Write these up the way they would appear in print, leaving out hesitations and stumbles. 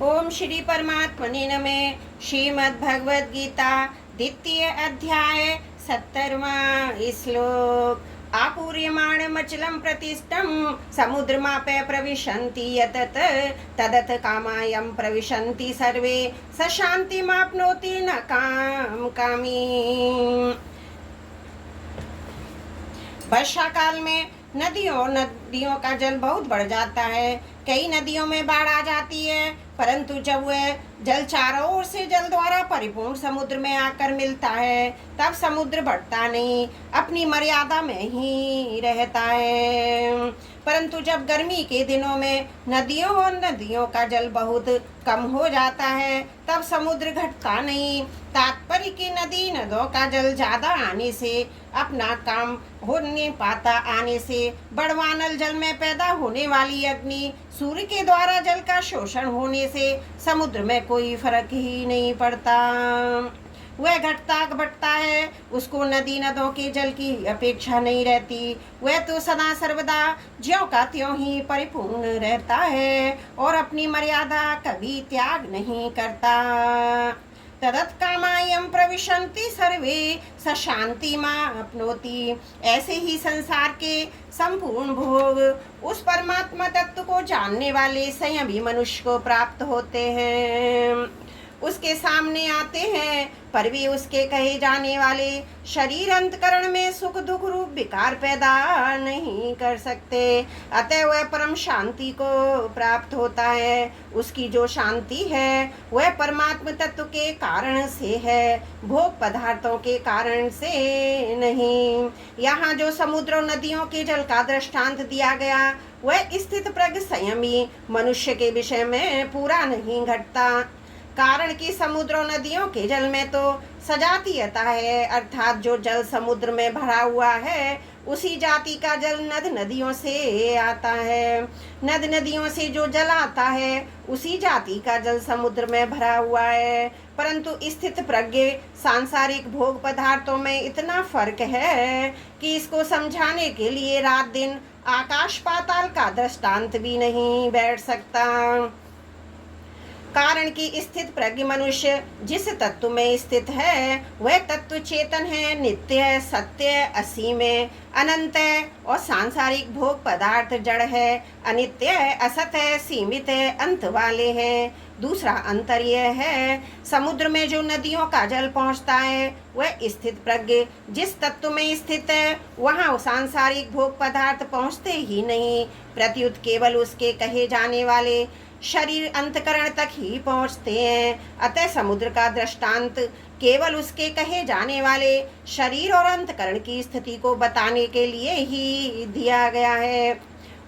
ओम श्री परमात्मने नमः। श्रीमद् भगवद गीता द्वितीय अध्याय 70वां श्लोक। आपूर्यमाणमचलं प्रतिष्ठं समुद्रमापे प्रविशन्ति यतत तदथ कामायं प्रविशन्ति सर्वे स शान्तिमाप्नोति न कामी। वर्षा काल में नदियों का जल बहुत बढ़ जाता है। कई नदियों में बाढ़ आ जाती है, परंतु जब वह जल चारों ओर से जल द्वारा परिपूर्ण समुद्र में आकर मिलता है तब समुद्र बढ़ता नहीं, अपनी मर्यादा में ही रहता है। परंतु जब गर्मी के दिनों में नदियों का जल बहुत कम हो जाता है तब समुद्र घटता नहीं। तात्पर्य की नदों का जल ज्यादा आने से अपना काम हो नहीं पाता, आने से बड़वानल जल में पैदा होने वाली अग्नि सूर्य के द्वारा जल का शोषण होने से समुद्र में कोई फर्क ही नहीं पड़ता। वह घटता बढ़ता है, उसको नदों के जल की अपेक्षा नहीं रहती। वह तो सदा सर्वदा ज्यों का त्यों ही परिपूर्ण रहता है और अपनी मर्यादा कभी त्याग नहीं करता। तदत् कामायं प्रविशन्ति सर्वे स शान्तिमाप्नोति। ऐसे ही संसार के संपूर्ण भोग उस परमात्मा तत्व को जानने वाले संयमी मनुष्य को प्राप्त होते हैं, उसके सामने आते हैं, पर भी उसके कहे जाने वाले शरीर अंतकरण में सुख दुख रूप विकार पैदा नहीं कर सकते। अतः वह परम शांति को प्राप्त होता है। उसकी जो शांति है वह परमात्म तत्व के कारण से है, भोग पदार्थों के कारण से नहीं। यहाँ जो समुद्र और नदियों के जल का दृष्टांत दिया गया वह स्थित प्रज्ञ संयमी मनुष्य के विषय में पूरा नहीं घटता। कारण कि समुद्र और नदियों के जल में तो सजातीयता है, अर्थात जो जल समुद्र में भरा हुआ है उसी जाति का जल नदियों से आता है। नदियों से जो जल आता है उसी जाति का जल समुद्र में भरा हुआ है। परंतु स्थित प्रज्ञ सांसारिक भोग पदार्थों में इतना फर्क है कि इसको समझाने के लिए रात दिन आकाश पाताल का दृष्टांत भी नहीं बैठ सकता। कारण कि स्थित प्रज्ञ मनुष्य जिस तत्व में स्थित है वह तत्व चेतन है, नित्य है, सत्य है, असीम है, अनंत है और सांसारिक भोग पदार्थ जड़ है, अनित्य है, असत है, सीमित है, अंत वाले हैं। दूसरा अंतर यह है, समुद्र में जो नदियों का जल पहुँचता है वह स्थित प्रज्ञ जिस तत्व में स्थित है वहाँ सांसारिक भोग पदार्थ पहुँचते ही नहीं, प्रत्युत केवल उसके कहे जाने वाले शरीर अंतकरण तक ही पहुँचते हैं। अतः समुद्र का दृष्टांत केवल उसके कहे जाने वाले शरीर और अंतकरण की स्थिति को बताने के लिए ही दिया गया है।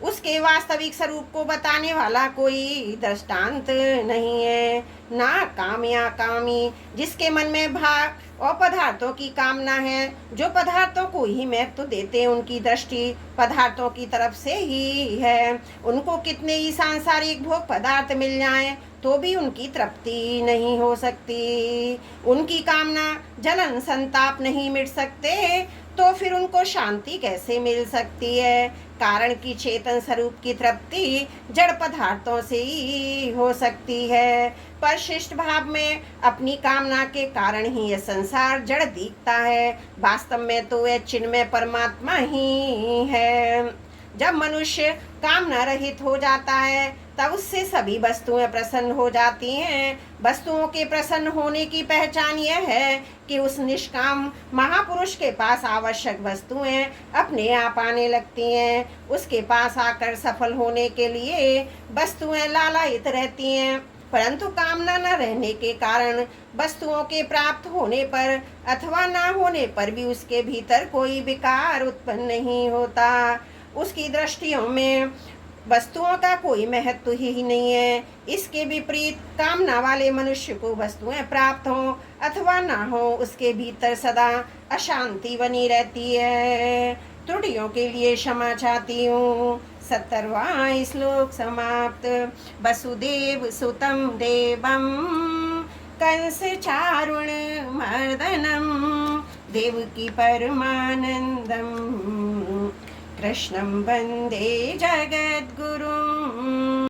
उसके वास्तविक स्वरूप को बताने वाला कोई दृष्टांत नहीं है। ना काम या कामी, जिसके मन में भाग और पदार्थों की कामना है, जो पदार्थों को ही महत्व देते हैं, उनकी दृष्टि पदार्थों की तरफ से ही है। उनको कितने ही सांसारिक भोग पदार्थ मिल जाएं तो भी उनकी तृप्ति नहीं हो सकती। उनकी कामना जलन संताप नहीं मिट सकते तो फिर उनको शांति कैसे मिल सकती है। कारण कि चेतन स्वरूप की तृप्ति जड़ पदार्थों से ही हो सकती है। पर शिष्ट भाव में अपनी कामना के कारण ही यह संसार जड़ दिखता है, वास्तव में तो वह चिन्मय परमात्मा ही है। जब मनुष्य कामना रहित हो जाता है तब उससे सभी वस्तुएं प्रसन्न हो जाती हैं। वस्तुओं के प्रसन्न होने की पहचान यह है कि उस निष्काम महापुरुष के पास आवश्यक वस्तुएं अपने आप आने लगती हैं। उसके पास आकर सफल होने के लिए वस्तुएं लालायित रहती हैं, परंतु कामना न रहने के कारण वस्तुओं के प्राप्त होने पर अथवा न होने पर भी उसके भीतर कोई विकार उत्पन्न नहीं होता। उसकी दृष्टियों में वस्तुओं का कोई महत्व ही नहीं है। इसके विपरीत कामना वाले मनुष्य को वस्तुएं प्राप्त हों अथवा ना हो उसके भीतर सदा अशांति बनी रहती है। त्रुटियों के लिए क्षमा चाहती हूँ। 70वां श्लोक समाप्त। वसुदेव सुतं देवं कंस चारुण मर्दनम देवकी परमानंदम कृष्णं वंदे जगद्गुरुम्।